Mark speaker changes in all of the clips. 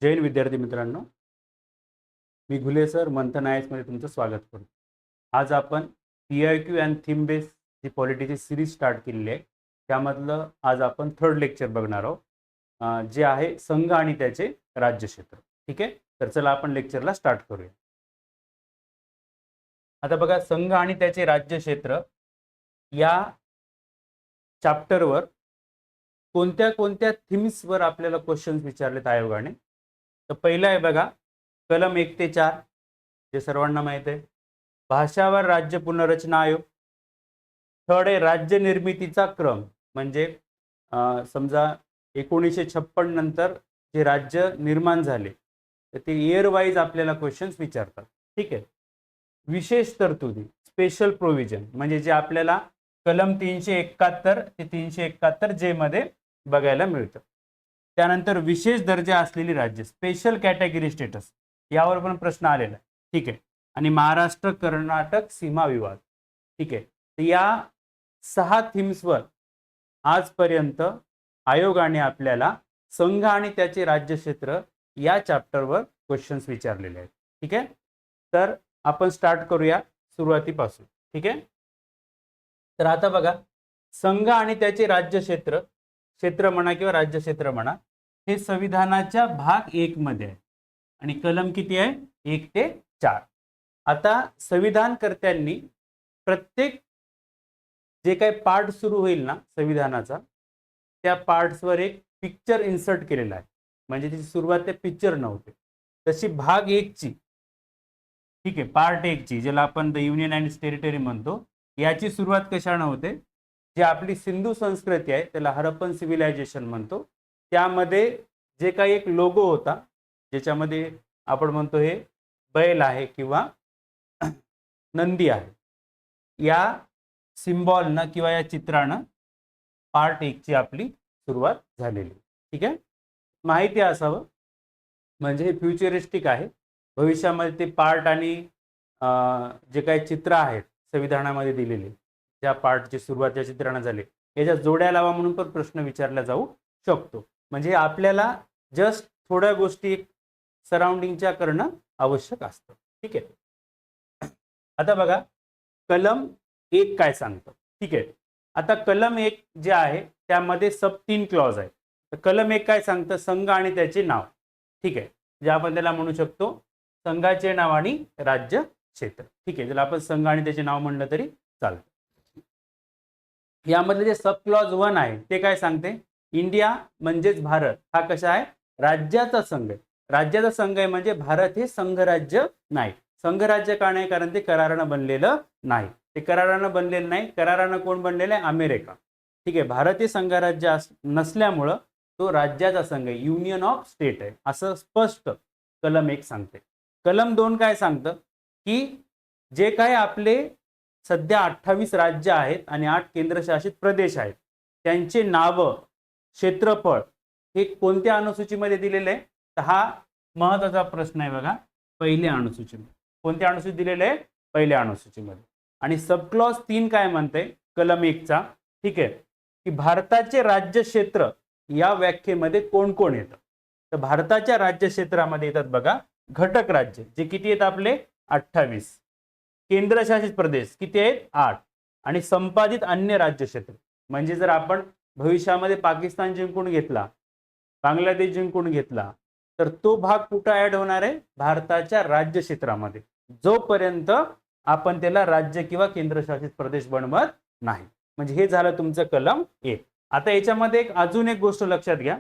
Speaker 1: जय हिंद विद्यार्थी मित्रांनो, मी घुले सर मंथन आयएस मध्ये तुमचं स्वागत करतो. आज आपण PIQ अँड थीम बेस जी पॉलिटीची सिरीज स्टार्ट केलेली आहे त्यामधलं आज आपण थर्ड लेक्चर बघणार आहोत, जे आहे संघ आणि त्याचे राज्यक्षेत्र. ठीक आहे, तर चला आपण लेक्चरला स्टार्ट करूया. आता बघा, संघ आणि त्याचे राज्यक्षेत्र या चॅप्टरवर कोणत्या कोणत्या थीम्सवर आपल्याला क्वेश्चन्स विचारलेत आयोगाने. तर पहिलं आहे बघा, कलम 1 ते 4 जे सर्वांना माहित आहे, भाषावर राज्य पुनर्रचना आयोग. थर्ड आहे राज्य निर्मितीचा क्रम, म्हणजे समजा 1956 नंतर जे राज्य निर्माण झाले तर ते इयर वाईज आपल्याला क्वेश्चन्स विचारतात. ठीक आहे. विशेष तरतुदी, स्पेशल प्रोव्हिजन, म्हणजे जे आपल्याला कलम 371 ते 371 जे मध्ये बघायला मिळतं. त्यानंतर विशेष दर्जा असलेली राज्य, स्पेशल कॅटेगरी स्टेटस, यावर पण प्रश्न आलेला आहे. ठीक आहे. आणि महाराष्ट्र कर्नाटक सीमा विवाद. ठीक आहे. तर या 6 थीम्सवर आजपर्यंत आयोगाने आपल्याला संघ आणि त्याचे राज्यक्षेत्र या चॅप्टरवर क्वेश्चन्स विचारलेले आहेत. ठीक आहे. तर आपण स्टार्ट करूया सुरुवातीपासून. ठीक आहे. तर आता बघा, संघ आणि त्याचे राज्यक्षेत्र, क्षेत्र म्हणा किंवा राज्यक्षेत्र म्हणा, हे संविधानाच्या भाग 1 मध्ये आहे आणि कलम किती आहे? 1 ते 4. आता संविधानकर्त्यांनी प्रत्येक जे काही पार्ट सुरू होईल ना संविधानाचा, त्या पार्ट्सवर एक पिक्चर इन्सर्ट केलेला आहे, म्हणजे त्याची सुरुवात त्या पिक्चर नव्हते. तशी भाग 1 ची, ठीक आहे, पार्ट 1 ची, ज्याला आपण द युनियन अँड टेरिटरी म्हणतो, याची सुरुवात कशाने होते? जी आपली सिंधू संस्कृती आहे त्याला हरप्पन सिव्हिलायझेशन म्हणतो, त्यामध्ये जे काही एक लोगो होता, ज्याच्यामध्ये आपण म्हणतो हे बैल आहे किंवा नंदी आहे, या सिम्बॉलनं किंवा या चित्रानं पार्ट 1 ची आपली सुरुवात झालेली. ठीक आहे. माहिती असावं, म्हणजे हे फ्युचरिस्टिक आहे. भविष्यामध्ये ते पार्ट आणि जे काही चित्र आहेत संविधानामध्ये दिलेले, ज्या पार्टची सुरुवात या चित्रानं झाली, याच्या जोड्या लावा म्हणून पण प्रश्न विचारला जाऊ शकतो. म्हणजे आपल्याला जस्ट थोड्या गोष्टी सराउंडिंगच्या करणं आवश्यक असतं. ठीक आहे. आता बघा, कलम 1 काय सांगतं. ठीक आहे. आता कलम 1 जे आहे त्यामध्ये सब 3 क्लॉज आहे. तर कलम 1 काय सांगतं? संघ आणि त्याचे नाव. ठीक आहे, जे आपण त्याला म्हणू शकतो संघाचे नाव आणि राज्य क्षेत्र. ठीक आहे, ज्याला आपण संघ आणि त्याचे नाव म्हणलं तरी चालतं. यामध्ये जे सब क्लॉज 1 आहे ते काय सांगते? इंडिया म्हणजेच भारत हा कशा आहे? राज्याचा संघ आहे. राज्याचा संघ आहे, म्हणजे भारत हे संघराज्य नाही. संघराज्य का नाही? कारण ते करारानं बनलेलं नाही. ते करारानं बनलेलं नाही. करारानं कोण बनलेलं आहे? अमेरिका. ठीक आहे. भारत हे संघराज्य नसल्यामुळं तो राज्याचा संघ आहे, युनियन ऑफ स्टेट आहे, असं स्पष्ट कलम 1 सांगते. कलम 2 काय सांगतं? की जे काय आपले सध्या 28 राज्य आहेत आणि 8 केंद्रशासित प्रदेश आहेत, त्यांचे नावं, क्षेत्रफळ हे कोणत्या अनुसूचीमध्ये दिलेले आहे? तर हा महत्त्वाचा प्रश्न आहे बघा. पहिल्या अनुसूचीमध्ये. कोणत्या अनुसूचित दिलेले आहे? पहिल्या अनुसूचीमध्ये. आणि सबक्लॉज 3 काय म्हणते कलम 1 चा? ठीक आहे, की भारताचे राज्य क्षेत्र या व्याख्येमध्ये कोण कोण येतं? तर भारताच्या राज्य क्षेत्रामध्ये येतात बघा, घटक राज्य जे किती आहेत आपले? 28. केंद्रशासित प्रदेश किती आहेत? 8. आणि संपादित अन्य राज्य क्षेत्र, म्हणजे जर आपण भविष्यामध्ये पाकिस्तान जिंकून घेतला, बांगलादेश जिंकून घेतला, तर तो भाग कुठं ऍड होणार आहे? भारताच्या राज्य क्षेत्रामध्ये, जोपर्यंत आपण त्याला राज्य किंवा केंद्रशासित प्रदेश बनवत नाही. म्हणजे हे झालं तुमचं कलम 1. आता याच्यामध्ये अजून एक गोष्ट लक्षात घ्या.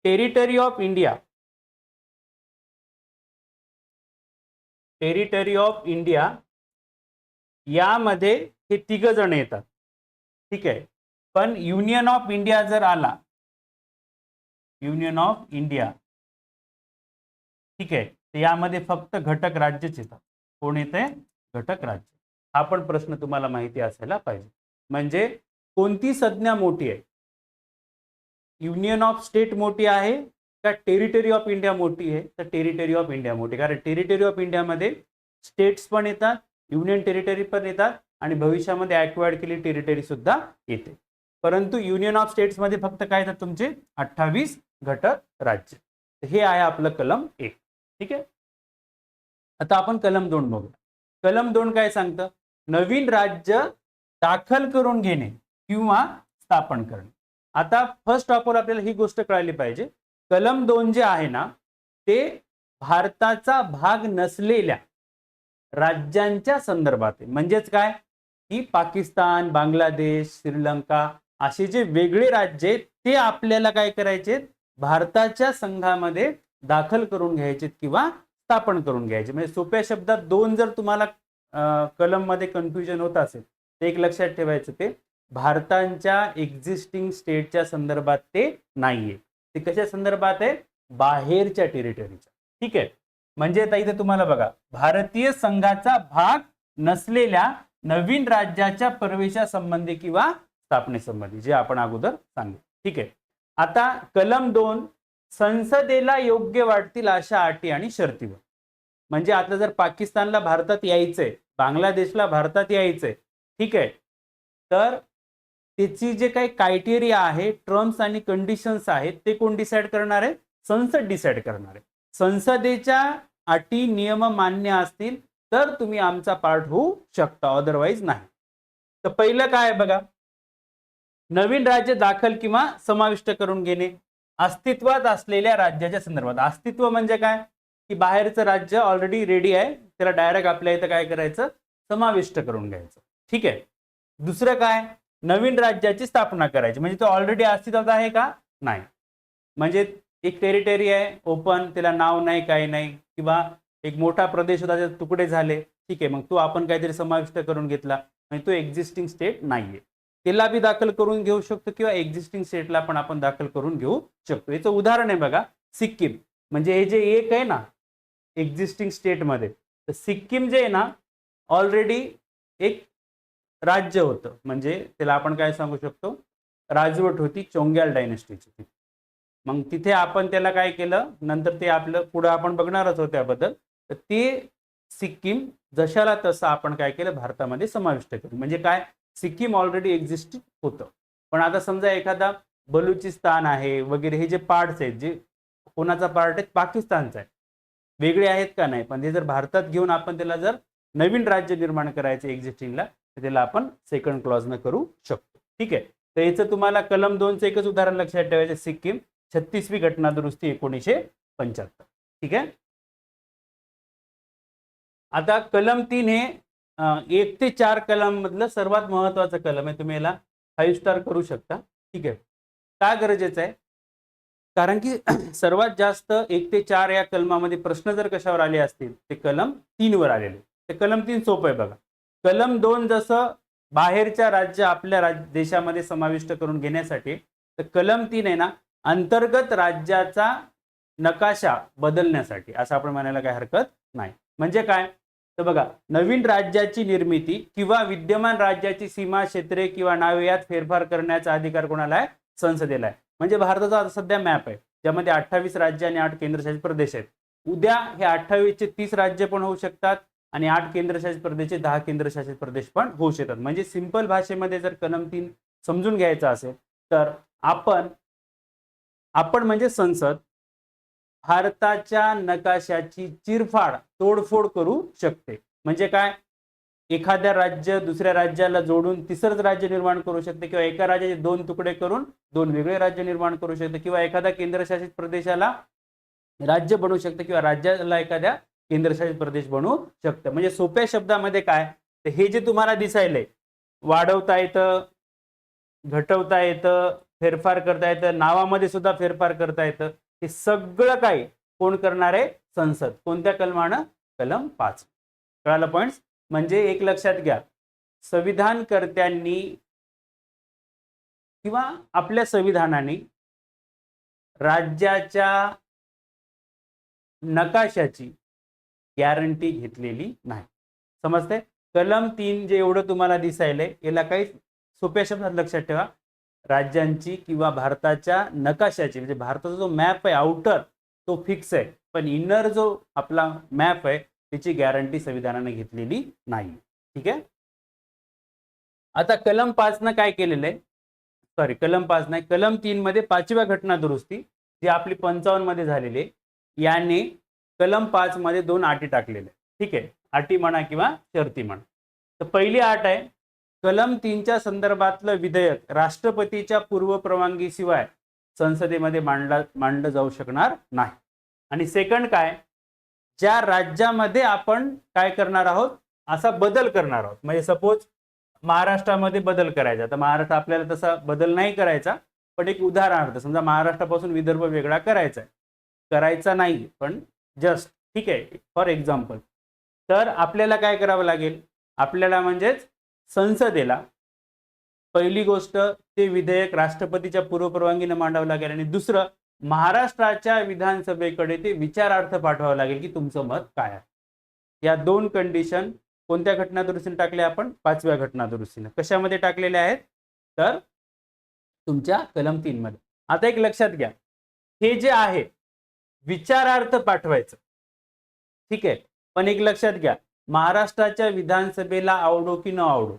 Speaker 1: Territory of India, territory of India यामध्ये हे 3 जण येतात. ठीक आहे. पण युनियन ऑफ इंडिया जर आला, युनियन ऑफ इंडिया, ठीक आहे, तर यामध्ये फक्त घटक राज्यच येतात. कोण येते? घटक राज्य. हा पण प्रश्न तुम्हाला माहिती असायला पाहिजे. म्हणजे कोणती संज्ञा मोठी आहे? युनियन ऑफ स्टेट मोठी आहे का टेरिटरी ऑफ इंडिया मोठी आहे? तर टेरिटरी ऑफ इंडिया मोठी, कारण टेरिटरी ऑफ इंडियामध्ये स्टेट्स पण येतात, युनियन टेरिटरी पण येतात आणि भविष्यामध्ये ॲक्वायर्ड केलेली टेरिटरी सुद्धा येते. परंतु युनियन ऑफ स्टेट्स मध्ये फक्त काय येतात तुमचे? 28 घटक राज्य. हे आहे आपलं कलम 1. ठीक आहे. आता आपण कलम 2 बघूया. कलम 2 काय सांगतं? नवीन राज्य दाखल करून घेणे किंवा स्थापन करणे. आता फर्स्ट ऑफ ऑल आपल्याला ही गोष्ट कळाली पाहिजे. कलम 2 जे आहे ना, ते भारताचा भाग नसलेल्या राज्यांच्या संदर्भात आहे. म्हणजेच काय, की पाकिस्तान, बांगलादेश, श्रीलंका असे जे वेगळे राज्य आहेत ते आपल्याला काय करायचे, भारताच्या संघामध्ये दाखल करून घ्यायचे किंवा स्थापन करून घ्यायचे. म्हणजे सोप्या शब्दात 2 जर तुम्हाला कलम मध्ये कन्फ्युजन होत असेल तर एक लक्षात ठेवायचं, ते भारताच्या एक्झिस्टिंग स्टेटच्या संदर्भात ते नाहीये. ते कशा संदर्भात आहे? बाहेरच्या टेरिटरीच्या. ठीक आहे. म्हणजे आता इथे तुम्हाला बघा, भारतीय संघाचा भाग नसलेल्या नवीन राज्याच्या प्रवेशासंबंधी किंवा स्थापनेसंबंधी, जे आपण अगोदर सांगितलं. ठीक आहे. आता कलम 2 संसदेला योग्य वाटतील अशा अटी आणि शर्तीवर. म्हणजे आता जर पाकिस्तानला भारतात यायचंय, बांगलादेशला भारतात यायचंय, ठीक आहे, तर त्याची जे काही क्रायटेरिया आहे, टर्म्स आणि कंडिशन्स आहेत, ते कोण डिसाईड करणार आहे? संसद डिसाईड करणार आहे. संसदेच्या अटी नियम मान्य असतील तर तुम्ही आमचा पार्ट होऊ शकता, अदरवाईज नाही. तर पहिलं काय आहे बघा, नवीन राज्य दाखल किंवा समाविष्ट करून घेणे अस्तित्वात असलेल्या राज्याच्या संदर्भात. अस्तित्व म्हणजे काय, की बाहेरचं राज्य ऑलरेडी रेडी आहे, त्याला डायरेक्ट आपल्या इथं काय करायचं, समाविष्ट करून घ्यायचं. ठीक आहे. दुसरं काय, नवीन राज्याची स्थापना करायची. म्हणजे तो ऑलरेडी अस्तित्वात आहे का? नाही. म्हणजे एक टेरिटरी आहे ओपन, त्याला नाव नाही, काही नाही, किंवा एक मोठा प्रदेश होता, त्याचे तुकडे झाले, ठीक आहे, मग तो आपण काहीतरी समाविष्ट करून घेतला, म्हणजे तो एक्झिस्टिंग स्टेट नाहीये, त्याला बी दाखल करून घेऊ शकतो किंवा एक्झिस्टिंग स्टेटला पण आपण दाखल करून घेऊ शकतो. याचं उदाहरण आहे बघा सिक्कीम. म्हणजे हे जे एक आहे ना एक्झिस्टिंग स्टेटमध्ये, तर सिक्कीम जे आहे ना ऑलरेडी एक राज्य होतं. म्हणजे त्याला आपण काय सांगू शकतो, राजवट होती चोंग्याल डायनेस्टीची. मग तिथे आपण त्याला काय केलं, नंतर ते आपलं पुढं आपण बघणारच होतं त्याबद्दल, तर ते सिक्कीम जशाला तसं आपण काय केलं, भारतामध्ये समाविष्ट केलं. म्हणजे काय, सिक्कीम ऑलरेडी एक्झिस्ट होतं. पण आता समजा एखादा बलुचिस्तान आहे वगैरे, हे जे पार्ट्स आहेत, जे कोणाचा पार्ट आहे, पाकिस्तानचा आहे, वेगळे आहेत का? नाही. पण ते जर भारतात घेऊन आपण त्याला जर नवीन राज्य निर्माण करायचं एक्झिस्टिंगला, तर त्याला आपण सेकंड क्लॉजनं करू शकतो. ठीक आहे. तर याचं तुम्हाला कलम 2चं एकच उदाहरण लक्षात ठेवायचं, सिक्कीम 36वी घटना दुरुस्ती 1975. ठीक आहे. आता कलम 3 हे 1 ते 4 कलम मधलं सर्वात महत्वाचं कलम आहे. तुम्ही याला 5 स्टार करू शकता. ठीक आहे. का गरजेचं आहे? कारण की सर्वात जास्त 1 ते 4 या कलमामध्ये प्रश्न जर कशावर आले असतील, ते कलम 3 वर आलेले. ते कलम 3 सोपं आहे बघा. कलम 2 जसं बाहेरच्या राज्य आपल्या देशामध्ये समाविष्ट करून घेण्यासाठी, तर कलम 3 आहे ना अंतर्गत राज्याचा नकाशा बदलण्यासाठी, असं आपण म्हणायला काही हरकत नाही. म्हणजे काय, तर बघा, नवीन राज्याची निर्मिती किंवा विद्यमान राज्याची सीमा, क्षेत्रे किंवा नावे यात फेरफार करण्याचा अधिकार कोणाला आहे? संसदेला आहे. म्हणजे भारताचा सध्या मॅप आहे, ज्यामध्ये 28 राज्य आणि 8 केंद्रशासित प्रदेश आहेत. उद्या हे 28 चे 30 राज्य पण होऊ शकतात आणि 8 केंद्रशासित प्रदेशचे 10 केंद्रशासित प्रदेश पण होऊ शकतात. म्हणजे सिंपल भाषेमध्ये जर कलम 3 समजून घ्यायचा असेल, तर आपण म्हणजे संसद भारताच्या नकाशाची चिरफाड, तोडफोड करू शकते. म्हणजे काय, एखाद्या राज्य दुसऱ्या राज्याला जोडून तिसरंच राज्य निर्माण करू शकते, किंवा एका राज्याचे 2 तुकडे करून 2 वेगळे राज्य निर्माण करू शकते, किंवा एखाद्या केंद्रशासित प्रदेशाला राज्य बनवू शकते, किंवा राज्याला एखाद्या केंद्रशासित प्रदेश बनवू शकतं. म्हणजे सोप्या शब्दामध्ये काय, तर हे जे तुम्हाला दिसायलंय, वाढवता येतं, घटवता येतं, फेरफार करता येतं, नावामध्ये सुद्धा फेरफार करता येतं, हे सगळं काही कोण करणार आहे? संसद. कोणत्या कलमानं? कलम 5. कळालं पॉइंट्स? म्हणजे एक लक्षात घ्या, संविधानकर्त्यांनी किंवा आपल्या संविधानाने राज्याच्या नकाशाची गॅरंटी घेतलेली नाही. समजते? कलम 3 जे एवढं तुम्हाला दिसायलंय, याला काही सोप्या शब्दात लक्षात ठेवा, राज्यांची किंवा भारताच्या नकाशाची, म्हणजे भारताचा जो मॅप आहे आउटर, तो फिक्स आहे, पण इनर जो आपला मॅप आहे त्याची गॅरंटी संविधानाने घेतलेली नाही. ठीक आहे. आता कलम 5 न काय केलेलं आहे, सॉरी कलम 5 नाही, कलम 3 मध्ये 5व्या घटना दुरुस्ती जी आपली 55 मध्ये झालेली आहे, याने कलम 5 मध्ये 2 अटी टाकलेल्या. ठीक आहे, अटी म्हणा किंवा शर्ती म्हणा. तर पहिली अट आहे, कलम 3च्या संदर्भातलं विधेयक राष्ट्रपतीच्या पूर्व परवानगीशिवाय संसदेमध्ये मांडलं जाऊ शकणार नाही. आणि सेकंड काय, ज्या राज्यामध्ये आपण काय करणार आहोत, असा बदल करणार आहोत, म्हणजे सपोज महाराष्ट्रामध्ये बदल करायचा, तर महाराष्ट्र आपल्याला तसा बदल नाही करायचा, पण एक उदाहरणार्थ समजा महाराष्ट्रापासून विदर्भ वेगळा करायचा आहे, करायचा नाही पण जस्ट, ठीक आहे, फॉर एक्झाम्पल. तर आपल्याला काय करावं लागेल, आपल्याला म्हणजेच संसदेला पहिली गोष्ट ते विधेयक राष्ट्रपतीच्या पूर्वपरवानगीने मांडावं लागेल, आणि दुसरं महाराष्ट्राच्या विधानसभेकडे ते विचारार्थ पाठवावं लागेल की तुमचं मत काय आहे. या दोन कंडिशन कोणत्या घटना दुरुस्तीने टाकल्या आपण, 5व्या घटना दुरुस्तीने. कशामध्ये टाकलेल्या आहेत, तर तुमच्या कलम 3 मध्ये. आता एक लक्षात घ्या, हे जे आहे विचारार्थ पाठवायचं, ठीक आहे, पण एक लक्षात घ्या, महाराष्ट्राच्या विधानसभेला आवडो की न आवडो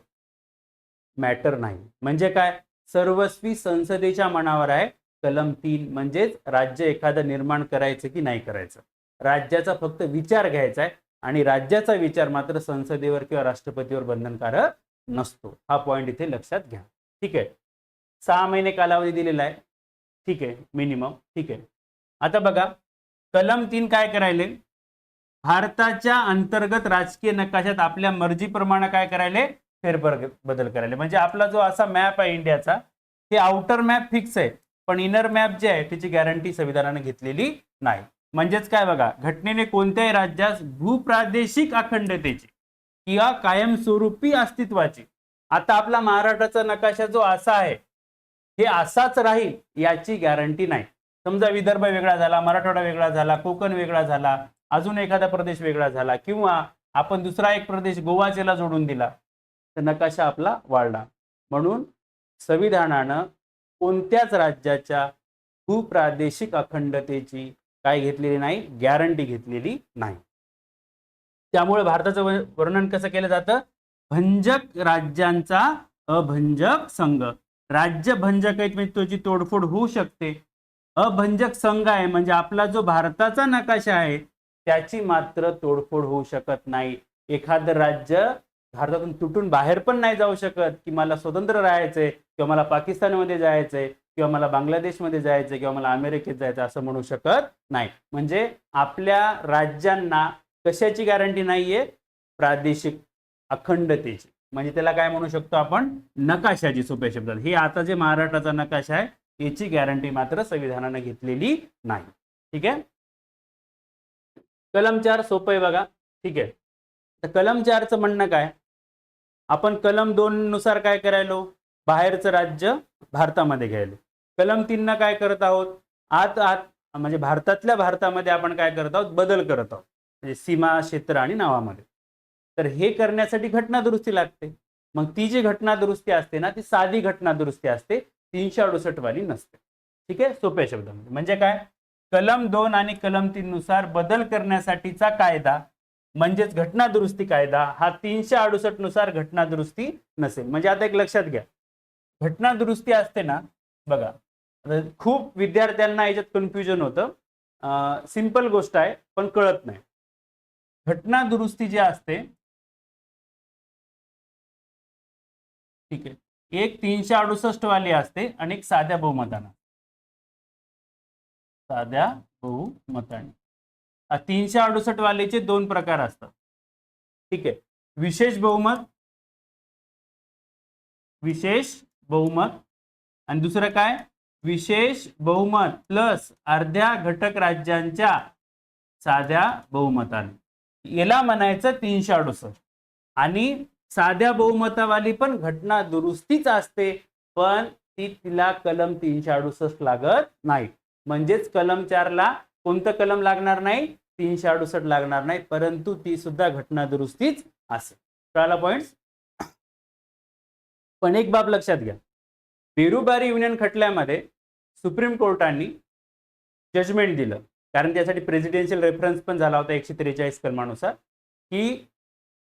Speaker 1: मॅटर नाही. म्हणजे काय, सर्वस्वी संसदेच्या मनावर आहे. कलम 3 म्हणजेच राज्य एखादं निर्माण करायचं की नाही करायचं, राज्याचा फक्त विचार घ्यायचा आहे, आणि राज्याचा विचार मात्र संसदेवर किंवा राष्ट्रपतीवर बंधनकारक नसतो. हा पॉइंट इथे लक्षात घ्या. ठीक आहे, 6 महिने कालावधी दिलेला आहे, ठीक आहे, मिनिमम. ठीक आहे, आता बघा कलम 3 काय करायले, भारताच्या अंतर्गत राजकीय नकाशात आपल्या मर्जीप्रमाणे काय करायले, फेरबदल करायले. म्हणजे आपला जो असा मॅप आहे इंडियाचा, ते आउटर मॅप फिक्स आहे, पण इनर मॅप जे आहे त्याची गॅरंटी संविधानाने घेतलेली नाही. म्हणजेच काय बघा, घटनेने कोणत्याही राज्यास भूप्रादेशिक अखंडतेची किंवा कायमस्वरूपी अस्तित्वाची, आता आपला महाराष्ट्राचा नकाशा जो असा आहे हे असाच राहील याची गॅरंटी नाही. समजा विदर्भ वेगळा झाला, मराठवाडा वेगळा झाला, कोकण वेगळा झाला, अजून एखादा प्रदेश वेगळा झाला, किंवा आपण दुसरा एक प्रदेश गोवाचेला जोडून दिला, तर नकाशा आपला वाढला. म्हणून संविधानानं कोणत्याच राज्याच्या भूप्रादेशिक अखंडतेची काय घेतलेली नाही, गॅरंटी घेतलेली नाही. त्यामुळे भारताचं वर्णन कसं केलं जातं, भंजक राज्यांचा अभंजक संघ. राज्य भंजक आहेत म्हणजे त्याची तोडफोड होऊ शकते. अभंजक संघ आहे म्हणजे आपला जो भारताचा नकाशा आहे त्याची मात्र तोडफोड होऊ शकत नाही. एखादं राज्य भारतातून तुटून बाहेर पण नाही जाऊ शकत की मला स्वतंत्र राहायचंय, किंवा मला पाकिस्तानमध्ये जायचंय, किंवा मला बांगलादेशमध्ये जायचंय, किंवा मला अमेरिकेत जायचं, असं म्हणू शकत नाही. म्हणजे आपल्या राज्यांना कशाची गॅरंटी नाहीये, प्रादेशिक अखंडतेची. म्हणजे त्याला काय म्हणू शकतो आपण, नकाशाची, सोप्या शब्दात. हे आता जे महाराष्ट्राचा नकाशा आहे याची गॅरंटी मात्र संविधानाने घेतलेली नाही. ठीक आहे, कलम 4 सोपं आहे बघा. ठीक आहे, तर कलम 4चं म्हणणं काय, आपण कलम 2 नुसार काय करायलो, बाहेरचं राज्य भारतामध्ये घ्यायलो. कलम 3 काय करत आहोत, आत म्हणजे भारतामध्ये आपण काय करत आहोत, बदल करत आहोत, म्हणजे सीमा, क्षेत्र आणि नावामध्ये. तर हे करण्यासाठी घटना दुरुस्ती लागते. मग ती जी घटना दुरुस्ती असते ना, ती साधी घटना दुरुस्ती असते, 368 वाली नसते. ठीक आहे, सोप्या शब्दामध्ये. म्हणजे काय, कलम 2 आणि कलम 3 नुसार बदल करण्यासाठीचा कायदा म्हणजेच घटना दुरुस्ती कायदा हा 368 नुसार घटना दुरुस्ती नसेल. म्हणजे आता एक लक्षात घ्या, घटना दुरुस्ती असते ना, बघा खूप विद्यार्थ्यांना याच्यात कन्फ्युजन होतं. सिंपल गोष्ट आहे पण कळत नाही. घटना दुरुस्ती जी असते, ठीक आहे, एक 368 वाली असते आणि एक साध्या बहुमताने. 368 वालेचे 2 प्रकार असतात. ठीक आहे, विशेष बहुमत आणि दुसरं काय, विशेष बहुमत प्लस अर्ध्या घटक राज्यांच्या साध्या बहुमताने. याला म्हणायचं 368. आणि साध्या बहुमतावाली पण घटना दुरुस्तीच असते, पण तिला कलम 368 लागत नाही. म्हणजेच कलम 4 ला कोणतं कलम लागणार नाही, 368 लागणार नाही, परंतु ती सुद्धा घटना दुरुस्तीच असेल. कळाला पॉइंट. पण एक बाब लक्षात घ्या, बेरुबारी युनियन खटल्यामध्ये सुप्रीम कोर्टाने जजमेंट दिलं, कारण त्यासाठी प्रेसिडेन्शियल रेफरन्स पण झाला होता 143 कलमानुसार, की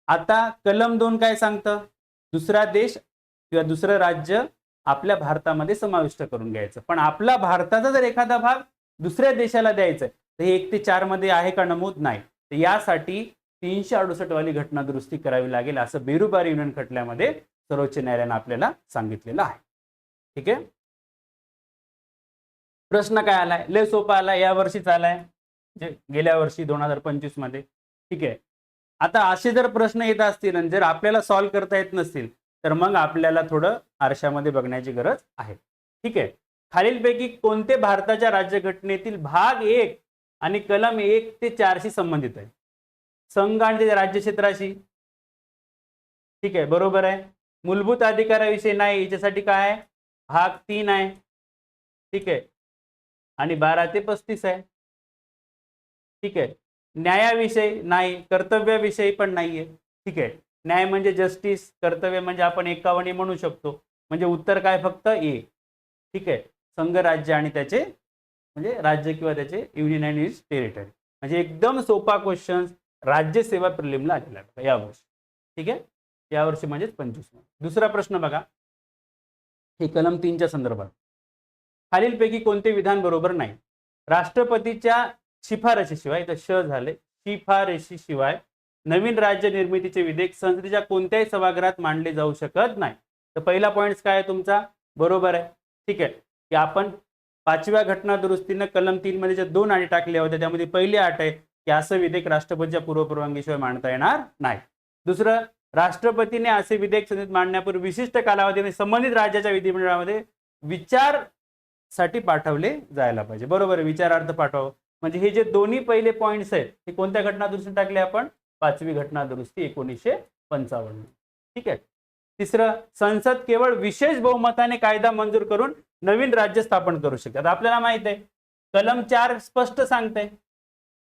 Speaker 1: आता कलम 2 काय सांगतं, दुसरा देश किंवा दुसरं राज्य आपल्या भारतामध्ये समाविष्ट करून घ्यायचं. पण आपला भारताचा जर एखादा भाग दुसऱ्या देशाला द्यायचं आहे, तर हे 1 ते 4 मध्ये आहे का नमूद? नाही. तर यासाठी 368 वाली घटना दुरुस्ती करावी लागेल असं बेरुबारी युनियन खटल्यामध्ये सर्वोच्च न्यायालयाने आपल्याला सांगितलेलं आहे. ठीक आहे. प्रश्न काय आलाय? लय सोपा आलाय, या वर्षीच आलाय, म्हणजे गेल्या वर्षी 2025 मध्ये. ठीक आहे. आता असे जर प्रश्न येत असतील आणि जर आपल्याला सॉल्व्ह करता येत नसतील तर मग आपल्याला थोडं आरशामध्ये बघण्याची गरज आहे. ठीक आहे. खालीलपैकी कोणते भारताच्या राज्यघटनेतील भाग 1 आणि कलम 1 ते 4 शी संबंधित आहे? संघ आणि त्याच्या राज्यक्षेत्राशी. ठीक आहे, बरोबर आहे. मूलभूत अधिकाराविषयी नाही, याच्यासाठी काय आहे? भाग 3 आहे. ठीक आहे. आणि 12 ते 35 आहे. ठीक आहे. न्यायाविषयी नाही, कर्तव्याविषयी पण नाहीये. ठीक आहे. न्याय म्हणजे जस्टिस, कर्तव्य म्हणजे आपण 51 म्हणू शकतो. म्हणजे उत्तर काय? फक्त ए. ठीक आहे. संघ राज्य आणि त्याचे म्हणजे राज्य किंवा त्याचे युनियन अँड इट्स टेरिटरी. म्हणजे एकदम सोपा क्वेश्चन राज्यसेवा प्रिलिमला आलेला आहे यावर्षी. ठीक आहे. यावर्षी म्हणजेच 25. दुसरा प्रश्न बघा, हे कलम 3च्या संदर्भात. खालीलपैकी कोणते विधान बरोबर नाही? राष्ट्रपतीच्या शिफारशीशिवाय, इथं श झाले, शिफारशीशिवाय नवीन राज्य निर्मितीचे विधेयक संसदेच्या कोणत्याही सभागृहात मांडले जाऊ शकत नाही. तर पहिला पॉइंट काय आहे तुमचा? बरोबर आहे. ठीक आहे. की आपण 5व्या घटना दुरुस्तीने कलम 3 मध्ये ज्या 2 अटी टाकल्या होत्या त्यामध्ये पहिली अट आहे की असं विधेयक राष्ट्रपतीच्या पूर्वपरवानगीशिवाय मांडता येणार नाही. दुसरं, राष्ट्रपतीने असे विधेयक संसदेत मांडण्यापूर्वी विशिष्ट कालावधीने संबंधित राज्याच्या विधिमंडळामध्ये विचारसाठी पाठवले जायला पाहिजे. बरोबर आहे, विचारार्थ पाठवावं. म्हणजे हे जे दोन्ही पहिले पॉइंट्स आहेत हे कोणत्या घटना दुरुस्ती टाकले आपण? 5वी घटना दुरुस्ती 1955. ठीक आहे. तिसरं, संसद केवळ विशेष बहुमताने कायदा मंजूर करून नवीन राज्य स्थापन करू शकतात. आपल्याला माहित आहे कलम 4 स्पष्ट सांगते.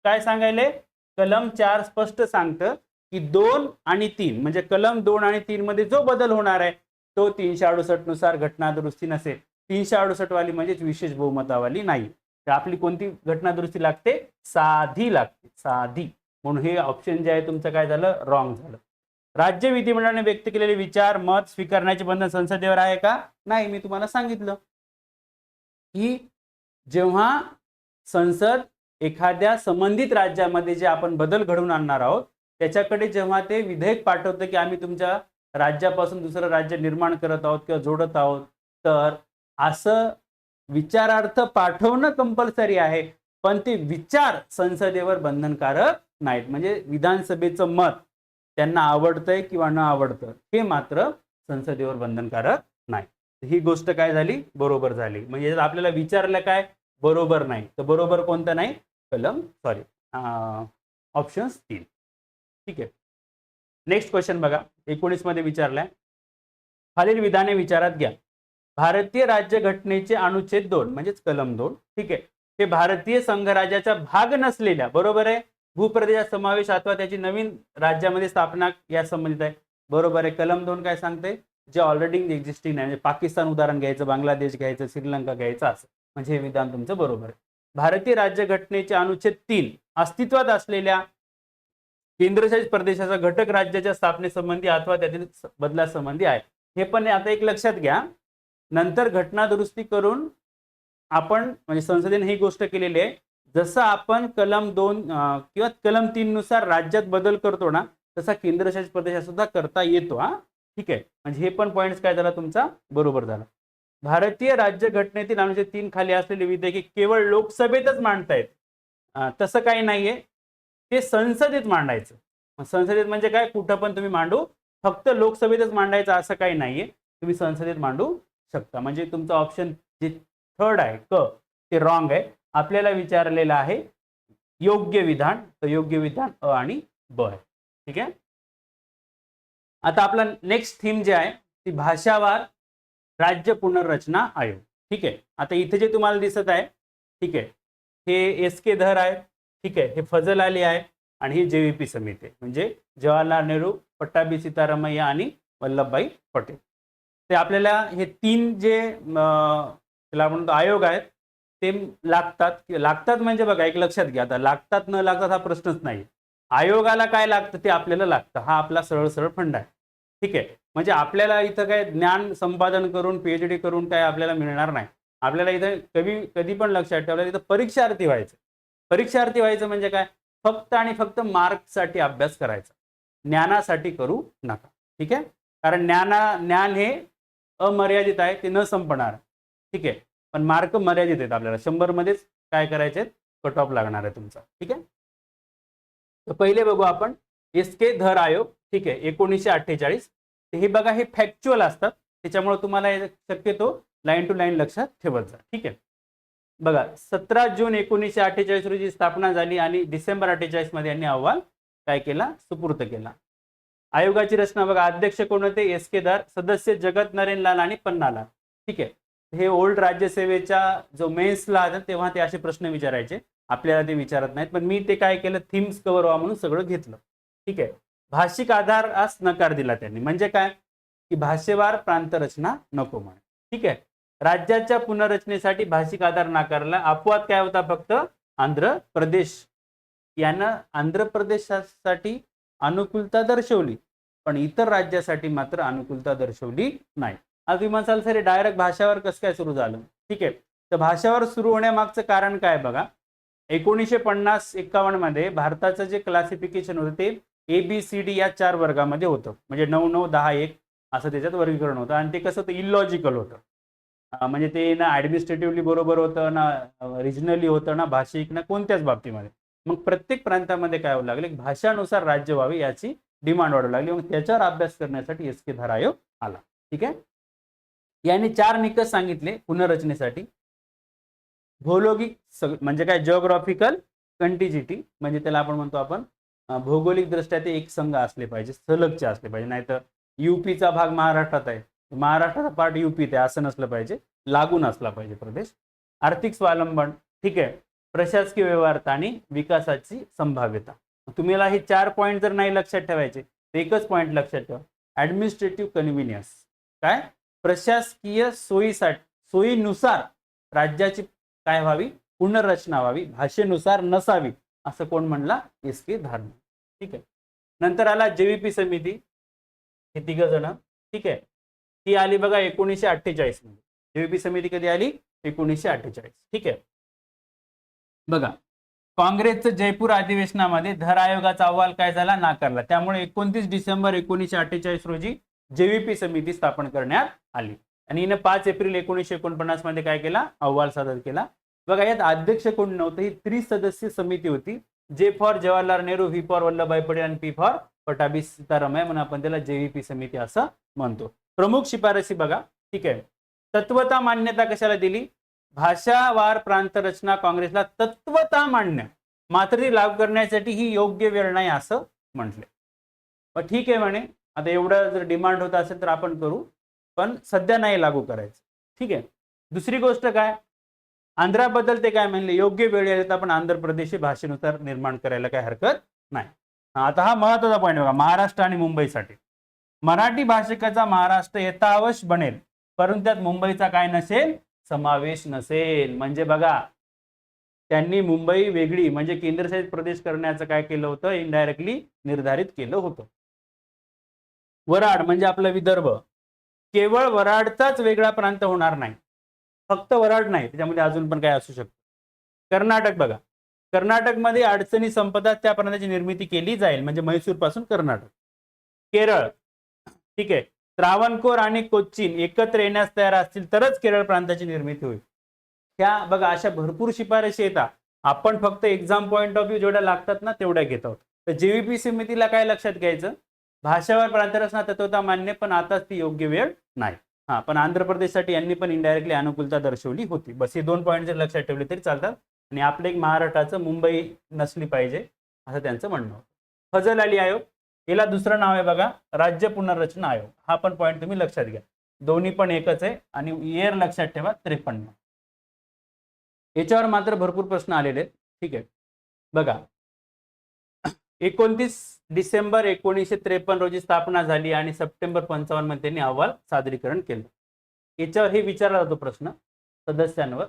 Speaker 1: काय सांगायले? कलम 4 स्पष्ट सांगतं की 2 आणि 3 म्हणजे कलम 2 आणि 3 मध्ये जो बदल होणार आहे तो 368 नुसार घटना दुरुस्ती नसेल. 368 वाली म्हणजेच विशेष बहुमतावाली नाही. तर आपली कोणती घटना दुरुस्ती लागते? साधी लागते, साधी. म्हणून हे ऑप्शन जे आहे तुमचं काय झालं? रॉंग झालं. राज्य विधिमंडळाने व्यक्त केलेले विचार मत स्वीकारण्याचे बंधन संसदेवर आहे का? नाही. मी तुम्हाला सांगितलं की जेव्हा संसद एखाद्या संबंधित राज्यामध्ये जे आपण बदल घडवून आणणार आहोत त्याच्याकडे जेव्हा ते विधेयक पाठवतं की आम्ही तुमच्या राज्यापासून दुसरं राज्य निर्माण करत आहोत किंवा जोडत आहोत, तर असं विचारार्थ पाठवणं कंपल्सरी आहे, पण ते विचार संसदेवर बंधनकारक नाहीत. म्हणजे विधानसभेचं मत त्यांना आवडतंय किंवा न आवडतं हे मात्र संसदेवर बंधनकारक नाही. ही गोष्ट काय झाली? बरोबर झाली. म्हणजे आपल्याला विचारलं काय? बरोबर नाही. तर बरोबर कोणतं नाही? ऑप्शन 3. ठीक आहे. नेक्स्ट क्वेश्चन बघा, 19 मध्ये विचारलाय. खालील विधाने विचारात घ्या. भारतीय राज्यघटनेचे अनुच्छेद 2 म्हणजेच कलम 2, ठीक आहे, हे भारतीय संघराज्याचा भाग नसलेल्या, बरोबर आहे, भूप्रदेशाचा समावेश अथवा त्याची नवीन राज्यामध्ये स्थापना या संबंधित आहे. बरोबर आहे. कलम 2 काय सांगते? जे ऑलरेडी एक्झिस्टिंग आहे, म्हणजे पाकिस्तान उदाहरण घ्यायचं, बांगलादेश घ्यायचं, श्रीलंका घ्यायचं असं. म्हणजे हे विधान तुमचं बरोबर आहे. भारतीय राज्यघटनेचे अनुच्छेद 3 अस्तित्वात असलेल्या केंद्रशासित प्रदेशाचा घटक राज्याच्या स्थापनेसंबंधी अथवा त्यातील बदलासंबंधी आहे. हे पण आता एक लक्षात घ्या, नंतर घटना दुरुस्ती करून आपण म्हणजे संसदेने ही गोष्ट केलेली आहे, जसं आपण कलम 2 किंवा कलम 3 नुसार राज्यात बदल करतो ना, तसा केंद्रशासित प्रदेशात सुद्धा करता येतो. ठीक आहे. म्हणजे हे पण पॉइंट्स काय झाला तुमचा? बरोबर झाला. भारतीय राज्यघटनेतील अनुच्छेद 3 खाली असलेले विधेयक केवळ लोकसभेतच मांडतायत, तसं काही नाहीये, ते संसदेत मांडायचं. संसदेत म्हणजे काय? कुठं पण तुम्ही मांडू, फक्त लोकसभेतच मांडायचं असं काही नाहीये, तुम्ही संसदेत मांडू शकता. म्हणजे तुमचं ऑप्शन जे थर्ड आहे क, ते रॉंग आहे. आपल्याला विचारलेलं आहे योग्य विधान, तर योग्य विधान अ आणि ब आहे. ठीक आहे. आता आपला नेक्स्ट थीम जे आहे ती भाषावार राज्य पुनर्रचना आयोग. ठीक आहे. आता इथे जे तुम्हाला दिसत आहे, ठीक आहे, हे एस.के. धर आहे, ठीक आहे, हे फजल अली आहे आणि ही जेव्हीपी समिती आहे, म्हणजे जवाहरलाल नेहरू, पट्टाभी सीतारामय्या आणि वल्लभभाई पटेल. ते आपल्याला हे 3 जे त्याला म्हणतो आयोग आहेत ते लागतात म्हणजे बघा एक लक्षात घ्या, आता लागतात न लागतात हा प्रश्नच नाही. आयोगाला काय लागतं ते आपल्याला लागतं, हा आपला सरळ सरळ फंड आहे. ठीक आहे. म्हणजे आपल्याला इथं काय ज्ञान संपादन करून पीएचडी करून काय आपल्याला मिळणार नाही. आपल्याला इथं कधी पण लक्षात ठेवलं, इथं परीक्षार्थी व्हायचं. परीक्षार्थी व्हायचं म्हणजे काय, फक्त आणि फक्त मार्क्ससाठी अभ्यास करायचा, ज्ञानासाठी करू नका. ठीक आहे, कारण ज्ञान हे अमर्यादित आहे, ते न संपणार. ठीक आहे, पण मार्क मर्यादित आहेत. आपल्याला 100 मध्येच काय करायचे, कट ऑफ लागणार आहे तुमचा. ठीक आहे, तर पहिले बघू आपण एस.के. धर आयोग. ठीक आहे, 1948. हे बघा, हे फॅक्च्युअल असतात, त्याच्यामुळे तुम्हाला शक्यतो लाईन टू लाईन लक्षात ठेवत जा. ठीक आहे, बघा 17 जून 1948 रोजी स्थापना झाली आणि डिसेंबर 48 मध्ये यांनी अहवाल काय केला, सुपूर्द केला. आयोगाची रचना बघा, अध्यक्ष कोण होते, एस.के. धर. सदस्य जगत नरेनलाल आणि पन्नालाल. ठीक आहे, हे ओल्ड राज्यसेवेच्या जो मेन्सला आलं तेव्हा ते असे प्रश्न विचारायचे, आपल्याला ते विचारत नाहीत. पण मी ते काय केलं, थीम्स कव्हर व्हा म्हणून सगळं घेतलं. ठीक आहे, भाषिक आधारास नकार दिला त्यांनी, म्हणजे काय की भाषेवार प्रांत रचना नको म्हणे. ठीक आहे, राज्याच्या पुनर्रचनेसाठी भाषिक आधार नाकारला. अपवाद काय होता, फक्त आंध्र प्रदेश. यानं आंध्र प्रदेशासाठी अनुकूलता दर्शवली, पण इतर राज्यासाठी मात्र अनुकूलता दर्शवली नाही. आज तुम्ही म्हणाल सर डायरेक्ट भाषावर कसं काय सुरू झालं. ठीक आहे, तर भाषावर सुरू होण्यामागचं कारण काय बघा, 1950-51 मध्ये भारताचं जे क्लासिफिकेशन होतं ते ABCD या 4 वर्गामध्ये होतं, म्हणजे 9, 9, 10, 1 असं त्याच्यात वर्गीकरण होतं. आणि ते कसं होतं, इलॉजिकल होतं. म्हणजे ते ना ऍडमिनिस्ट्रेटिव्हली बरोबर होतं, ना रिजनली होतं, ना भाषिक, ना कोणत्याच बाबतीमध्ये. मग प्रत्येक प्रांतामध्ये काय होऊ लागले, भाषानुसार राज्य व्हावे याची डिमांड वाढू लागली. मग त्याच्यावर अभ्यास करण्यासाठी एस.के. धर आयोग आला. ठीक आहे, याने 4 निकष सांगितले पुनर्रचनेसाठी. भौगोलिक म्हणजे काय, जिओग्राफिकल कंटिजिटी, म्हणजे त्याला आपण म्हणतो आपण भौगोलिक दृष्ट्या ते एक संघ असले पाहिजे, सलगचे असले पाहिजे. नाहीतर यूपीचा भाग महाराष्ट्रात आहे, महाराष्ट्राचा पार्ट यूपीत आहे असं नसलं पाहिजे, लागून असला पाहिजे प्रदेश. आर्थिक स्वावलंबन. ठीक आहे, प्रशासकीय व्यवहारता आणि विकासाची संभाव्यता. तुम्हाला हे 4 पॉईंट जर नाही लक्षात ठेवायचे तर एकच पॉईंट लक्षात ठेवा, ऍडमिनिस्ट्रेटिव्ह कन्व्हिनियन्स. काय, प्रशासकीय सोयीनुसार राज्याची काय व्हावी, पुनर्रचना व्हावी, भाषेनुसार नसावी, असं कोण म्हणला, एस.के. धर. ठीक आहे, नंतर आला जेव्हीपी समिती, हे 3 जण. ठीक आहे, ती आली बघा 1948 मध्ये. जेव्हीपी समिती कधी आली, 1948. ठीक आहे, बघा काँग्रेसचं जयपूर अधिवेशनामध्ये धर आयोगाचा अहवाल काय झाला, नाकारला. त्यामुळे 29 डिसेंबर 1948 रोजी जेव्हीपी समिती स्थापन करण्यात आली आणि हिने 5 एप्रिल 1949 मध्ये काय केला, अहवाल सादर केला. बघा यात अध्यक्ष कोण नव्हतं, ही त्रिसदस्यीय समिती होती. J for Jawaharlal Nehru, V for Vallabhbhai Patel आणि पी फॉर पटाभी सीतारामय्या, म्हणून आपण त्याला जेव्हीपी समिती असं म्हणतो. प्रमुख शिफारसी बघा. ठीक आहे, तत्वता मान्यता कशाला दिली, भाषावार प्रांत रचना काँग्रेसला तत्वता मान्य, मात्र ती लागू करण्यासाठी ही योग्य वेळ नाही असं म्हटले. मग ठीक आहे म्हणे, आता एवढं जर डिमांड होत असेल तर आपण करू, पण सध्या नाही लागू करायचं. ठीक आहे, दुसरी गोष्ट काय, आंध्राबद्दल ते काय म्हणले, योग्य वेळ येईल तर आपण आंध्र प्रदेश भाषेनुसार निर्माण करायला काही हरकत नाही. आता हा महत्वाचा पॉईंट बघा, महाराष्ट्र आणि मुंबईसाठी. मराठी भाषिकाचा महाराष्ट्र यथावश बनेल, परंतु त्यात मुंबईचा काय नसेल, समावेश नसेल. म्हणजे बघा, त्यांनी मुंबई वेगळी म्हणजे केंद्रशासित प्रदेश करण्याचं काय केलं होतं, इनडायरेक्टली निर्धारित केलं होतं. वराड म्हणजे आपला विदर्भ, केवळ वराडचाच वेगळा प्रांत होणार नाही, फक्त वराड नाही, त्याच्यामध्ये अजून पण काय असू शकतं. कर्नाटक बघा, कर्नाटकमध्ये अडचणी संपदा त्या प्रांताची निर्मिती केली जाईल, म्हणजे म्हैसूर पासून कर्नाटक. केरळ, ठीक आहे, त्रावणकोर आणि कोच्चिन एकत्र येण्यास तयार असतील तरच केरळ प्रांताची निर्मिती होईल. ह्या बघा अशा भरपूर शिफारशी येतात. आपण फक्त एक्झाम पॉईंट ऑफ व्ह्यू जेवढ्या लागतात ना तेवढ्या घेत आहोत. तर जेव्हीपी समितीला काय लक्षात घ्यायचं, भाषावर प्रांतरचना तत्वता मान्य, पण आताच ती योग्य वेळ नाही. पण आंध्र प्रदेशसाठी यांनी पण इनडायरेक्टली अनुकूलता दर्शवली होती. बस हे 2 पॉईंट जर लक्षात ठेवले तरी चालतात. आणि आपलं एक महाराष्ट्राचं मुंबई नसली पाहिजे असं त्यांचं म्हणणं होतं. फजल अली आयोग, याला दुसरं नाव आहे बघा, राज्य पुनर्रचना आयोग. हा पण पॉईंट तुम्ही लक्षात घ्या, दोन्ही पण एकच आहे. आणि इयर लक्षात ठेवा 53. याच्यावर मात्र भरपूर प्रश्न आलेले आहेत. ठीक आहे, बघा 29 डिसेंबर 1953 रोजी स्थापना झाली आणि सप्टेंबर 55 मध्ये त्यांनी अहवाल सादरीकरण केलं. याच्यावर हे विचारला जातो प्रश्न सदस्यांवर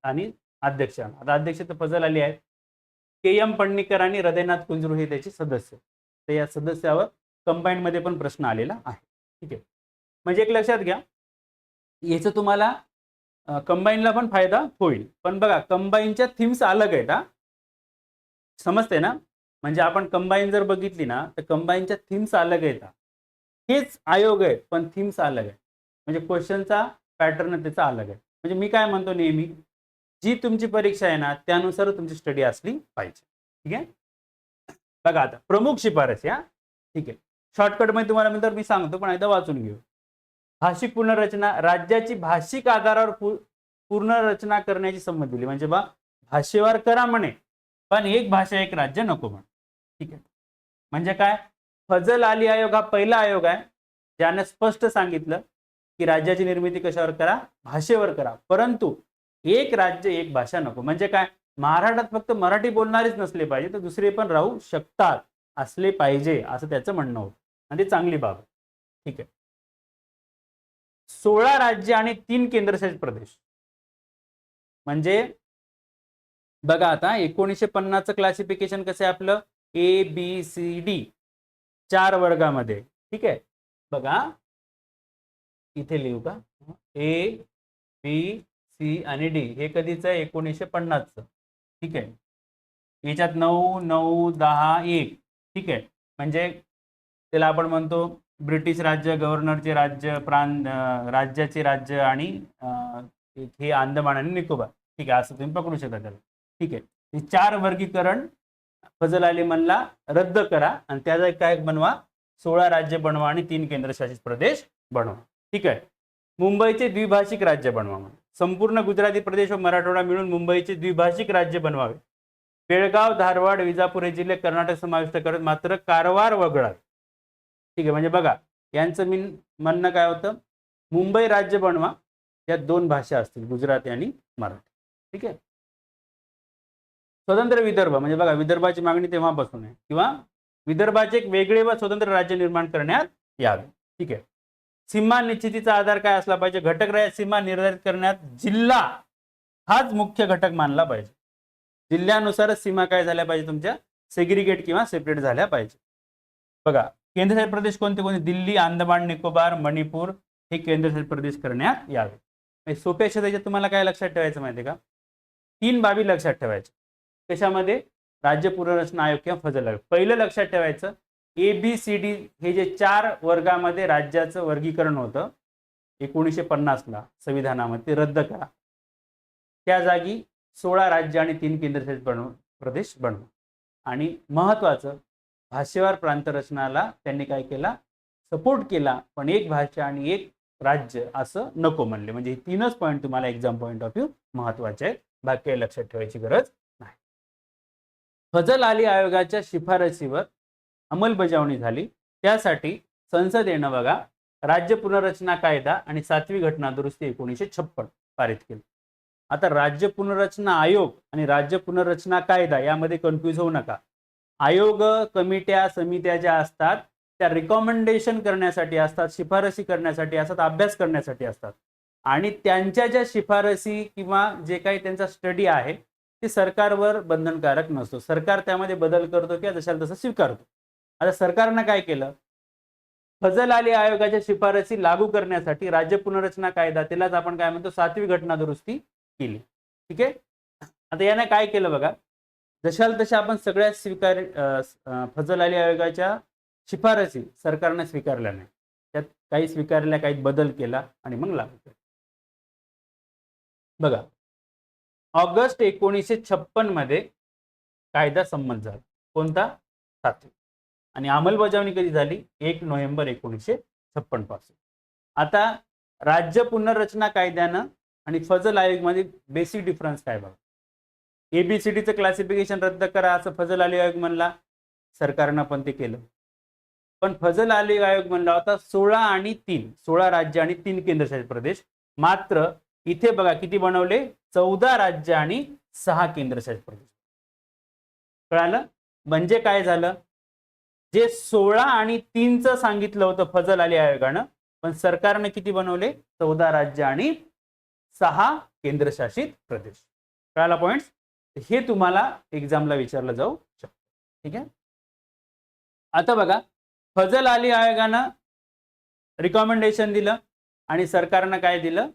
Speaker 1: आणि अध्यक्षांना. आता अध्यक्ष तर फजल अली आहेत, के.एम. पडणीकर आणि हृदयनाथ कुंजरू हे त्याचे सदस्य. तर या सदस्यावर कंबाईंड मध्ये पण प्रश्न आलेला आहे. ठीक आहे, म्हणजे एक लक्षात घ्या, याचं तुम्हाला कंबाईनला पण फायदा होईल. पण बघा कंबाईनच्या थीम्स अलग आहेत. समजते ना? म्हणजे आपण कंबाईन जर बघितली ना तर कंबाईनच्या थीम्स अलग आहेत. हेच आयोग आहे पण थीम्स अलग आहे. म्हणजे क्वेश्चनचा पॅटर्न त्याचा अलग आहे. म्हणजे मी काय म्हणतो नेहमी, जी तुमची परीक्षा आहे ना त्यानुसार तुमची स्टडी असली पाहिजे. ठीक आहे? बघा आता प्रमुख शिफारसी. ठीक आहे. शॉर्टकटमध्ये तुम्हाला नंतर मी सांगतो पण एकदा वाचून घेऊ. भाषिक पुनर्रचना, राज्याची भाषिक आधारावर पुनर्रचना करण्याची संमती दिली. म्हणजे भाषेवर करा म्हणे पण एक भाषा एक राज्य नको म्हणे. ठीक आहे. म्हणजे काय, फजल अली आयोग हा पहिला आयोग आहे ज्याने स्पष्ट सांगितलं की राज्याची निर्मिती कशावर करा, भाषेवर करा, परंतु एक राज्य एक भाषा नको. म्हणजे काय, महाराष्ट्रात फक्त मराठी बोलणारेच नसले पाहिजे तर दुसरे पण राहू शकतात असले पाहिजे असं त्याचं म्हणणं होतं आणि ती चांगली बाब आहे. ठीक आहे. 16 राज्य आणि 3 केंद्रशासित प्रदेश. म्हणजे बघा आता 1950चं क्लासिफिकेशन कसं आहे आपलं, ABCD 4 वर्गामध्ये. ठीक आहे. बघा इथे लिहू का, A B C आणि D हे कधीच आहे, 1950चं. ठीक आहे. याच्यात 9 9 10 1. ठीक आहे. म्हणजे त्याला आपण म्हणतो ब्रिटिश राज्य, गव्हर्नरचे राज्य, राज्याचे राज्य आणि हे अंदमान आणि निकोबार. ठीक आहे, असं तुम्ही पकडू शकता त्याला. ठीक आहे. हे 4 वर्गीकरण फजल अली म्हणला रद्द करा आणि त्याचा काय बनवा, 16 राज्य बनवा आणि 3 केंद्रशासित प्रदेश बनवा. ठीक आहे. मुंबईचे द्विभाषिक राज्य बनवा. संपूर्ण गुजराती प्रदेश व मराठवाडा मिळून मुंबईचे द्विभाषिक राज्य बनवावे. बेळगाव, धारवाड, विजापूर हे जिल्हे कर्नाटक समाविष्ट करत मात्र कारवार वगळावे. ठीक आहे. म्हणजे बघा यांचं म्हणणं काय होतं, मुंबई राज्य बनवा, यात 2 भाषा असतील, गुजराती आणि मराठी. ठीक आहे. स्वतंत्र विदर्भ, म्हणजे बघा विदर्भाची मागणी तेव्हापासून आहे, किंवा विदर्भाचे एक वेगळे व स्वतंत्र राज्य निर्माण करण्यात यावे. ठीक आहे. सीमा निश्चितीचा आधार काय असला पाहिजे, घटक राज्य सीमा निर्धारित करण्यात जिल्हा हाच मुख्य घटक मानला पाहिजे. जिल्ह्यानुसारच सीमा काय झाल्या पाहिजे तुमच्या, सेग्रिगेट किंवा सेपरेट झाल्या पाहिजे. बघा केंद्रशासित प्रदेश कोणते कोणते, दिल्ली, अंदमान निकोबार, मणिपूर हे केंद्रशासित प्रदेश करण्यात यावे. सोप्या शब्दात तुम्हाला काय लक्षात ठेवायचं माहिती का, 3 बाबी लक्षात ठेवायच्या कशामध्ये, राज्य पुनर्रचना आयोग किंवा फजल आयोग. पहिलं लक्षात ठेवायचं, ABCD हे जे 4 वर्गामध्ये राज्याचं वर्गीकरण होतं 1950ला संविधानामध्ये, ते रद्द करा. त्या जागी 16 राज्य आणि 3 केंद्रशासित प्रदेश बनवा. आणि महत्वाचं, भाषेवर प्रांतरचनाला त्यांनी काय केला, सपोर्ट केला, पण एक भाषा आणि एक राज्य असं नको म्हणले. म्हणजे हे 3च पॉईंट तुम्हाला एक्झाम पॉईंट ऑफ व्ह्यू महत्वाचे आहेत, बाकी काही लक्षात ठेवायची गरज नाही. फजल अली आयोगाच्या शिफारसीवर अंमलबजावणी झाली, त्यासाठी संसदेनं बघा राज्य पुनर्रचना कायदा आणि 7वी घटना दुरुस्ती 1956 पारित केली. आता राज्य पुनर्रचना आयोग आणि राज्य पुनर्रचना कायदा यामध्ये कन्फ्यूज होऊ नका. आयोग, कमिट्या, समित्या ज्या असतात त्या रिकमेंडेशन करण्यासाठी असतात, शिफारसी करण्यासाठी असतात, अभ्यास करण्यासाठी असतात. आणि त्यांच्या ज्या शिफारसी किंवा जे काही त्यांचा स्टडी आहे ते सरकारवर बंधनकारक नसतो. सरकार त्यामध्ये बदल करतो किंवा जशाला तसं स्वीकारतो. आता सरकारनं काय केलं, फजल अली आयोगाच्या शिफारसी लागू करण्यासाठी राज्य पुनर्रचना कायदा, त्यालाच आपण काय म्हणतो 7वी घटना दुरुस्ती केली. ठीक आहे. आता याने काय केलं बघा, जशाल तशा आपण सगळ्या फजल अली आयोगाच्या शिफारसी सरकारने स्वीकारल्या नाही, त्यात काही स्वीकारल्या, काही बदल केला आणि मग लागू केला. बघा ऑगस्ट 1956 मध्ये कायदा संमत झाला. कोणता, 7वी. आणि अंमलबजावणी कधी झाली, 1 नोव्हेंबर 1956 पासून. आता राज्य पुनर्रचना कायद्यानं आणि फजल आयोग मध्ये बेसिक डिफरन्स काय बघा. ABCDचं क्लासिफिकेशन रद्द करा असं फजल अली आयोग म्हणला, सरकारनं पण ते केलं. पण फजल अली आयोग म्हणला होता 16 आणि 3, 16 राज्य आणि 3 केंद्रशासित प्रदेश. मात्र इथे बघा किती बनवले, 14 राज्य आणि 6 केंद्रशासित प्रदेश. कळालं. म्हणजे काय झालं, जे 16 आणि 3चं सांगितलं होतं फजल अली आयोगानं, पण सरकारने किती बनवले, 14 राज्य आणि 6 केंद्रशासित प्रदेश. कळाला पॉइंट्स. हे तुम्हाला एक्झामला विचारलं जाऊ शकतं. ठीक आहे. आता बघा फजल अली आयोगानं रिकमेंडेशन दिलं आणि सरकारनं काय दिलं,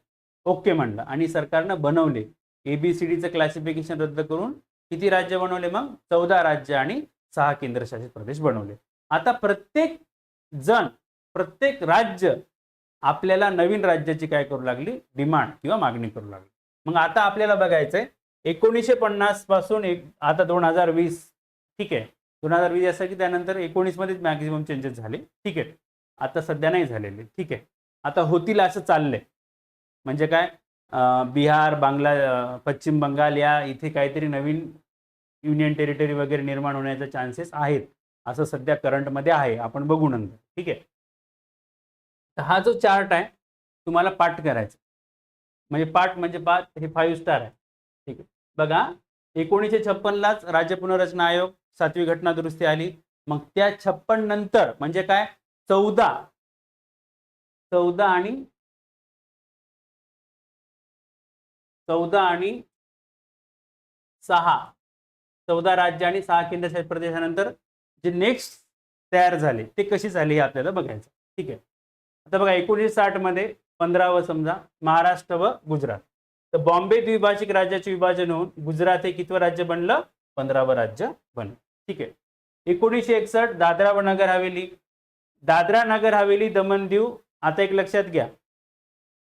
Speaker 1: ओके म्हणलं आणि सरकारनं बनवले. ABCDचं क्लासिफिकेशन रद्द करून किती राज्य बनवले? मग 14 राज्य आणि 6 केंद्रशासित प्रदेश बनवले. आता प्रत्येक प्रत्येक राज्य आपल्याला नवीन राज्याची काय करू लागली? डिमांड किंवा मागणी करू लागली. मग आता आपल्याला बघायचंय 1950 पासून आता 2020, ठीक आहे, 2020 असं की त्यानंतर 19 मध्येच मॅक्झिमम चेंजेस झाले, ठीक आहे, आता सध्या नाही झालेले, ठीक आहे, आता होतील असं चाललंय. म्हणजे काय? बिहार, पश्चिम बंगाल या इथे काहीतरी नवीन युनियन टेरिटरी वगैरे निर्माण होण्याचे चान्सेस आहेत, असं सध्या करंटमध्ये आहे. आपण बघू नंतर, ठीक आहे. तर हा जो चार्ट आहे तुम्हाला पाठ करायचा, म्हणजे पाठ हे 5 स्टार आहे, ठीक आहे. बघा 1956लाच राज्य पुनर्रचना आयोग 7वी घटना दुरुस्ती आली. मग त्या 56 नंतर म्हणजे काय? 14 आणि 6 14 राज्य आणि 6 केंद्रशासित प्रदेशानंतर जे नेक्स्ट तयार झाले ते कशी झाली हे आपल्याला बघायचं, ठीक आहे. आता बघा 1960 मध्ये 15व समजा महाराष्ट्र व गुजरात. तर बॉम्बे द्विभाषिक राज्याचे विभाजन होऊन गुजरात हे कितवं राज्य बनलं? 15वं राज्य बनलं, ठीक आहे. 1961 दादरा व नगर हवेली, दादरा नगर हवेली दमण दीव. आता एक लक्षात घ्या,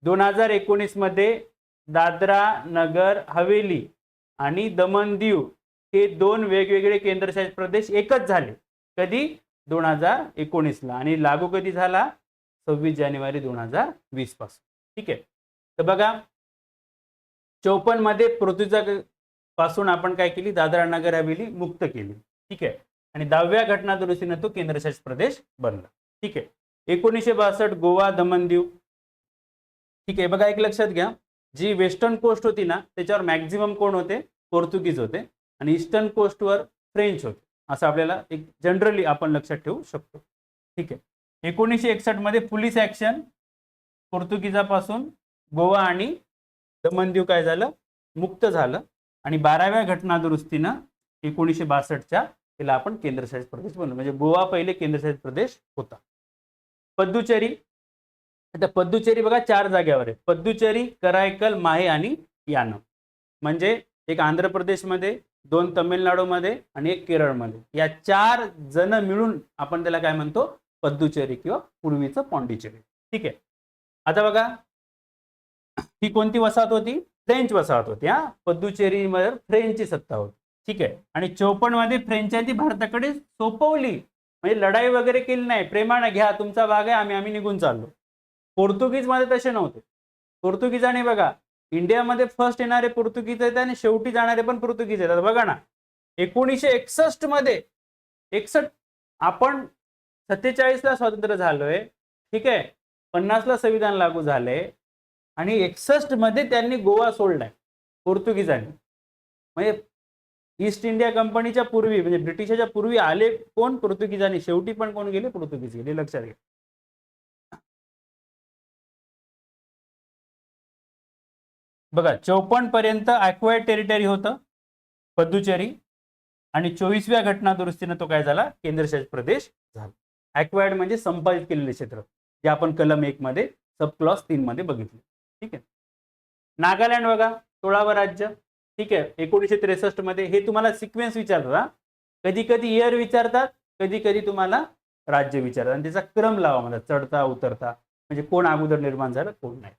Speaker 1: 2019 मध्ये दादरा नगर हवेली आणि दमण दीव हे 2 वेगवेगळे केंद्रशासित प्रदेश एकच झाले. कधी? 2019ला. आणि लागू कधी झाला? 26 जानेवारी 2020 पासून, ठीक आहे. तर बघा 54 मध्ये पृथ्वीचा पासून आपण काय केली? दादरा नगर हवेली मुक्त केली, ठीक आहे. आणि 10व्या घटना दुरुस्तीने तो केंद्रशासित प्रदेश बनला, ठीक आहे. 1962 गोवा दमण दीव, ठीक आहे. बघा एक लक्षात घ्या, जी वेस्टर्न कोस्ट होती ना त्याच्यावर मॅक्झिमम कोण होते? पोर्तुगीज होते आणि ईस्टर्न कोस्टवर फ्रेंच होते, असं आपल्याला एक जनरली आपण लक्षात ठेवू शकतो, ठीक आहे. 1961 मध्ये पोलीस ऍक्शन पोर्तुगीजापासून गोवा आणि दमण दीव काय झालं? मुक्त झालं. आणि 12व्या घटना दुरुस्तीनं 1962च्या तिला आपण केंद्रशासित प्रदेश बनवलं. म्हणजे गोवा पहिले केंद्रशासित प्रदेश होता. पद्दुचेरी, आता पद्दुचेरी बघा 4 जागेवर आहे. पद्दुचेरी, करायकल, माहे आणि यानम. म्हणजे एक आंध्र प्रदेशमध्ये, 2 तमिळनाडूमध्ये आणि 1 केरळमध्ये. या 4 जण मिळून आपण त्याला काय म्हणतो? पद्दुचेरी किंवा पूर्वीचं पॉंडिचेरी, ठीक आहे. आता बघा ही कोणती वसाहत होती? फ्रेंच वसाहत होती. पद्दुचेरीवर फ्रेंचची सत्ता होती, ठीक आहे. आणि 54 मध्ये फ्रेंचांनी भारताकडे सोपवली, म्हणजे लढाई वगैरे केली नाही, प्रेमाने घ्या तुमचा भाग आहे, आम्ही निघून चाललो. पोर्तुगीज मध्ये तसे नव्हते. पोर्तुगीजाने बघा इंडियामध्ये फर्स्ट येणारे पोर्तुगीज आहेत आणि शेवटी जाणारे पण पोर्तुगीज आहेत. बघा ना 1961 मध्ये 61 आपण 47ला स्वतंत्र झालोय, ठीक आहे, 50ला संविधान लागू झाले आणि 61 मध्ये त्यांनी गोवा सोडलाय पोर्तुगीजांनी. म्हणजे ईस्ट इंडिया कंपनीच्या पूर्वी म्हणजे ब्रिटिशाच्या पूर्वी आले कोण? पोर्तुगीजांनी. शेवटी पण कोण गेले? पोर्तुगीज गेले, लक्षात घ्या. बघा 54 पर्यंत अक्वायर्ड टेरिटरी होतं पद्दुचेरी आणि 24व्या घटना दुरुस्तीने तो काय झाला? केंद्रशासित प्रदेश झाला. अक्वायर्ड म्हणजे संपादित केलेले क्षेत्र, जे आपण कलम 1 मध्ये सब क्लॉज 3 मध्ये बघितले, ठीक आहे. नागालँड बघा 16वं राज्य, ठीक आहे. 1963 मध्ये. हे तुम्हाला सिक्वेन्स विचारतात, कधी कधी इयर विचारतात, कधी कधी तुम्हाला राज्य विचारतात आणि त्याचा क्रम लावा, मला चढता उतरता, म्हणजे कोण अगोदर निर्माण झालं कोण नाही.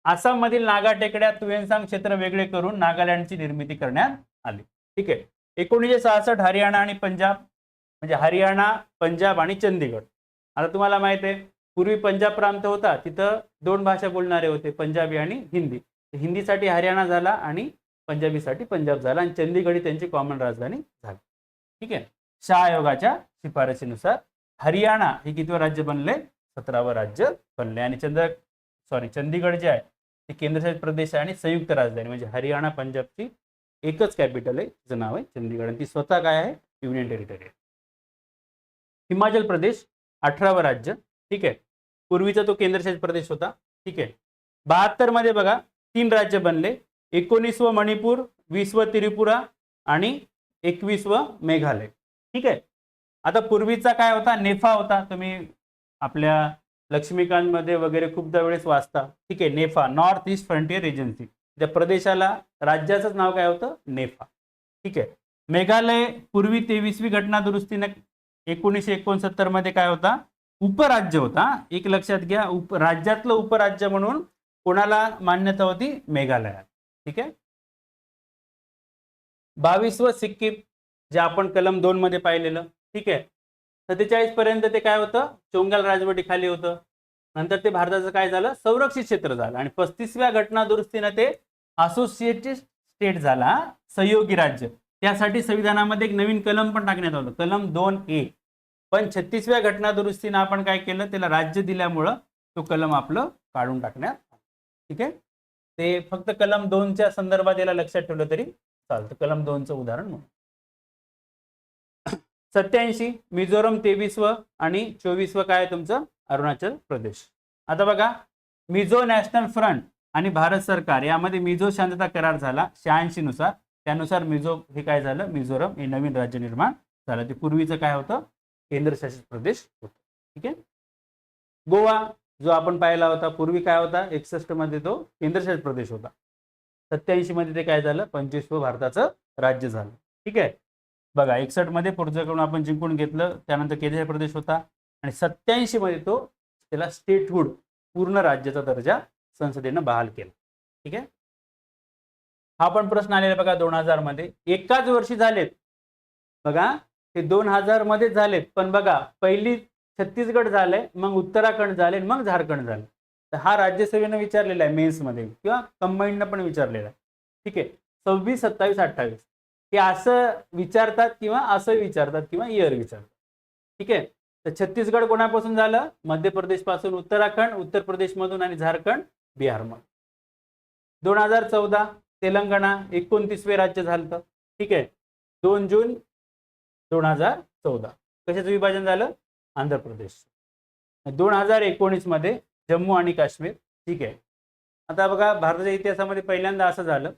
Speaker 1: आसाम मधील नागा टेकड्या तुएनसांग क्षेत्र वेगळे करून नागालँडची निर्मिती करण्यात आली, ठीक आहे. 1966 हरियाणा आणि पंजाब, म्हणजे हरियाणा, पंजाब आणि चंदीगड. आता तुम्हाला माहित आहे पूर्वी पंजाब प्रांत होता, तिथं 2 भाषा बोलणारे होते, पंजाबी आणि हिंदी. हिंदीसाठी हरियाणा झाला आणि पंजाबीसाठी पंजाब झाला आणि चंदीगड ही त्यांची कॉमन राजधानी झाली, ठीक आहे. शाह आयोगाच्या शिफारशीनुसार हरियाणा हे कितवं राज्य बनले? 17वं राज्य बनले. आणि चंदीगड जे आहे ते केंद्रशासित प्रदेश आहे आणि संयुक्त राजधानी, म्हणजे हरियाणा पंजाबची एकच कॅपिटल आहे, तिचं नाव आहे चंदीगड आणि ती स्वतः काय आहे? युनियन टेरिटरी आहे. हिमाचल प्रदेश 18वं राज्य, ठीक आहे. पूर्वीचा तो केंद्रशासित प्रदेश होता, ठीक आहे. 72 मध्ये बघा 3 राज्य बनले, 19व मणिपूर, 20व त्रिपुरा आणि 21व मेघालय, ठीक आहे. आता पूर्वीचा काय होता? नेफा होता. तुम्ही आपल्या लक्ष्मीकांत मध्ये वगैरे खूपदा वेळेस वाचता. ठीक आहे, नेफा, नॉर्थ ईस्ट फ्रंटियर एजन्सी. त्या प्रदेशाला राज्याचंच नाव काय होतं? नेफा. ठीक आहे. मेघालय पूर्वी 23वी घटना दुरुस्तीने 1969 मध्ये काय होता? उपराज्य होता. एक लक्षात घ्या, राज्यातलं उपराज्य म्हणून कोणाला मान्यता होती? मेघालयात. ठीक आहे. 22वं सिक्कीम, जे आपण कलम 2 मध्ये पाहिलेलं. ठीक आहे. 47 पर्यंत ते काय होतं? चोंगाल राजवटी खाली होतं. नंतर ते भारताचं काय झालं? संरक्षित क्षेत्र झालं. आणि 35व्या घटना दुरुस्तीनं ते असोसिएटेड स्टेट झाला, सहयोगी राज्य. त्यासाठी संविधानामध्ये एक नवीन कलम पण टाकण्यात आलं, कलम 2A. पण 36व्या घटना दुरुस्तीनं आपण काय केलं? त्याला राज्य दिल्यामुळं तो कलम आपलं काढून टाकण्यात आला. ठीक आहे. ते फक्त कलम 2च्या संदर्भात याला लक्षात ठेवलं तरी चालतं. कलम 2चं उदाहरण म्हणून. 87 मिझोरम 23व आणि 24व काय आहे तुमचं? अरुणाचल प्रदेश. आता बघा, मिझो नॅशनल फ्रंट आणि भारत सरकार यामध्ये मिझो शांतता करार झाला 86 नुसार. त्यानुसार मिझो हे काय झालं? मिझोरम हे नवीन राज्य निर्माण झालं. ते पूर्वीचं काय होतं? केंद्रशासित प्रदेश होतं. ठीक आहे. गोवा जो आपण पाहिला होता पूर्वी काय होता? 61 मध्ये तो केंद्रशासित प्रदेश होता. 87 मध्ये ते काय झालं? 25वं भारताचं राज्य झालं. ठीक आहे. बघा, 61 मध्ये पोर्तुगालकडून आपण जिंकून घेतलं, त्यानंतर केंद्रशासित प्रदेश होता. आणि 87 मध्ये तो त्याला स्टेटहुड, पूर्ण राज्याचा दर्जा संसदेनं बहाल केला. ठीक आहे. हा पण प्रश्न आलेला बघा 2000 मध्ये. एकाच वर्षी झालेत बघा, ते 2000 मध्ये झालेत. पण बघा, पहिली छत्तीसगड झालंय, मग उत्तराखंड झाले, मग झारखंड झाले. तर हा राज्यसभेनं विचारलेला आहे मेन्स मध्ये किंवा कंबाईंडनं पण विचारलेला आहे. ठीक आहे. 26, 27, 28 हे असं विचारतात किंवा असं विचारतात किंवा इयर विचारतात. ठीक आहे. तर छत्तीसगड कोणापासून झालं? मध्य प्रदेश पासून. उत्तराखंड उत्तर प्रदेश मधून आणि झारखंड बिहार मधून. 2014 तेलंगणा 29वे राज्य झालं. ठीक आहे. 2 जून 2014 कशाचं विभाजन झालं? आंध्र प्रदेश. 2019 मध्ये जम्मू आणि काश्मीर. ठीक आहे. आता बघा, भारताच्या इतिहासामध्ये पहिल्यांदा असं झालं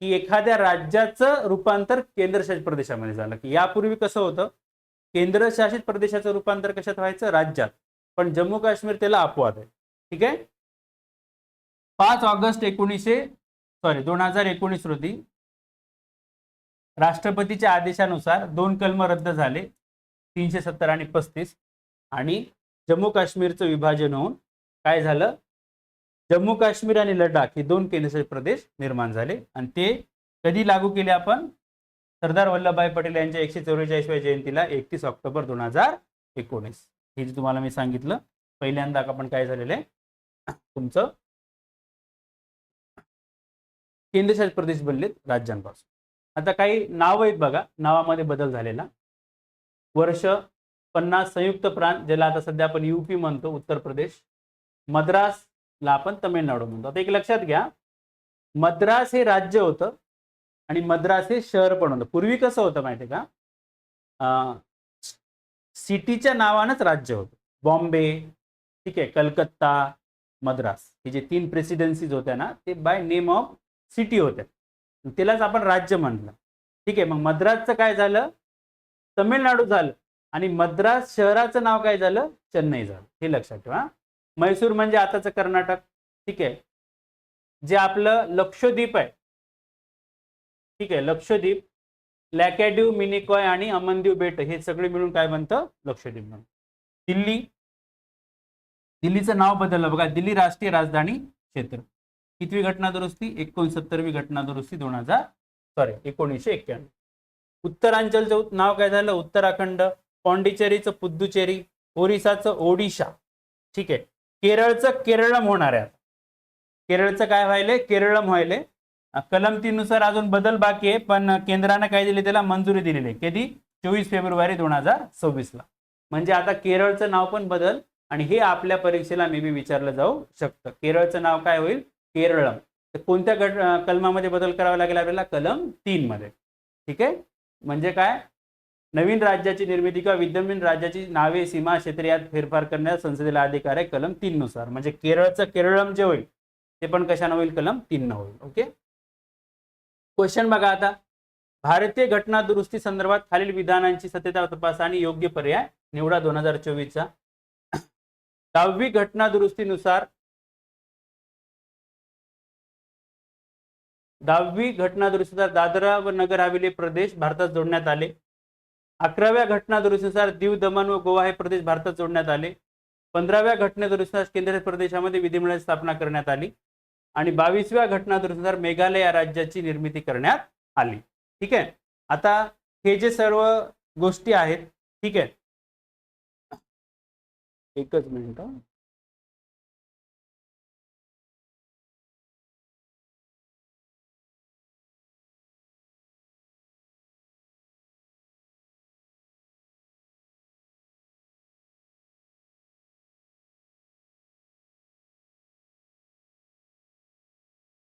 Speaker 1: की एखाद्या राज्याचं रूपांतर केंद्रशासित प्रदेशामध्ये झालं. की यापूर्वी कसं होतं? केंद्रशासित प्रदेशाचं रूपांतर कशात व्हायचं? राज्यात. पण जम्मू काश्मीर त्याला अपवाद आहे. ठीक आहे. 5 ऑगस्ट 2019 रोजी राष्ट्रपतीच्या आदेशानुसार 2 कलम रद्द झाले, 370 आणि 35. आणि जम्मू काश्मीरचं विभाजन होऊन काय झालं? जम्मू काश्मीर आणि लडाख हे 2 केंद्रशासित प्रदेश निर्माण झाले. आणि ते कधी लागू केले आपण? सरदार वल्लभभाई पटेल यांच्या 144व्या जयंतीला 31 ऑक्टोबर 2019. हे जे तुम्हाला मी सांगितलं, पहिल्यांदा आपण काय झालेलं आहे? तुमचं केंद्रशासित प्रदेश बनलेत राज्यांपासून. आता काही नाव आहेत बघा, नावामध्ये बदल झालेला. वर्ष 50 संयुक्त प्रांत, ज्याला आता सध्या आपण यूपी म्हणतो, उत्तर प्रदेश. मद्रासला आपण तमिळनाडू म्हणतो. आता एक लक्षात घ्या, मद्रास हे राज्य होतं आणि मद्रास हे शहर पण होतं. पूर्वी कसं होतं माहिती का? सिटीच्या नावानंच राज्य होतं. बॉम्बे, ठीक आहे, कलकत्ता, मद्रास हे जे 3 प्रेसिडेन्सीज होत्या ना, ते बाय नेम ऑफ सिटी होत्या. त्यालाच आपण राज्य म्हणलं. ठीक आहे. मग मद्रासचं काय झालं? तमिळनाडू झालं. आणि मद्रास शहराचं नाव काय झालं? चेन्नई झालं. हे लक्षात ठेवा. मैसूर म्हणजे आताचं कर्नाटक. ठीक आहे. जे आपलं लक्षद्वीप आहे, ठीक आहे, लक्षद्वीप, लॅकॅड्यू, मिनिकॉय आणि अमनदीव बेट हे सगळे मिळून काय बनतं? लक्षद्वीप म्हणून. दिल्लीचं नाव बदललं बघा, दिल्ली राष्ट्रीय राजधानी क्षेत्र. कितवी घटना दुरुस्ती? 69वी घटना दुरुस्ती 1991. उत्तरांचलचं नाव काय झालं? उत्तराखंड. पॉंडिचेरीचं पुद्दुचेरी. ओरिसाचं ओडिशा. ठीक आहे. केरळचं केरळम होणार आहे. केरळचं काय व्हायलंय? केरळम व्हायलंय. कलम 3 नुसार अजून बदल बाकी आहे, पण केंद्राने काय दिले? त्याला मंजुरी दिलेली आहे. कधी? 24 फेब्रुवारी 2026ला. म्हणजे आता केरळचं नाव पण बदल. आणि हे आपल्या परीक्षेला मे बी विचारलं जाऊ शकतं. केरळचं नाव काय होईल? केरळम. तर कोणत्या कलमामध्ये बदल करावा लागेल आपल्याला? कलम 3 मध्ये. ठीक आहे. म्हणजे काय? नवीन राज्याची निर्मिती किंवा विद्यमान राज्याची नावे, सीमा, क्षेत्र यात फेरफार करण्यास संसदेला अधिकार आहे कलम 3 नुसार. म्हणजे केरळचं केरळम जे होईल ते पण कशानं होईल? कलम 3 होईल. ओके. क्वेश्चन बघा आता, भारतीय घटना दुरुस्ती संदर्भात खालील विधानांची सत्यता तपासा आणि योग्य पर्याय निवडा 2024चा. 10वी घटना दुरुस्तीनुसार 10वी घटना दुरुस्तीनुसार दादरा व नगर हवेली प्रदेश भारतात जोडण्यात आले. 11व्या घटना दुरुस्तीनुसार दीव दमण व गोवा हे प्रदेश भारतात जोडण्यात आले. 15व्या घटना दुरुस्तीनुसार केंद्रशासित प्रदेशामध्ये विधिमंडळाची स्थापना करण्यात आली. आणि 22व्या घटना दुरुस्तीनुसार मेघालय या राज्याची निर्मिती करण्यात आली. ठीक आहे. आता हे जे सर्व गोष्टी आहेत, ठीक आहे, एकच मिनिट.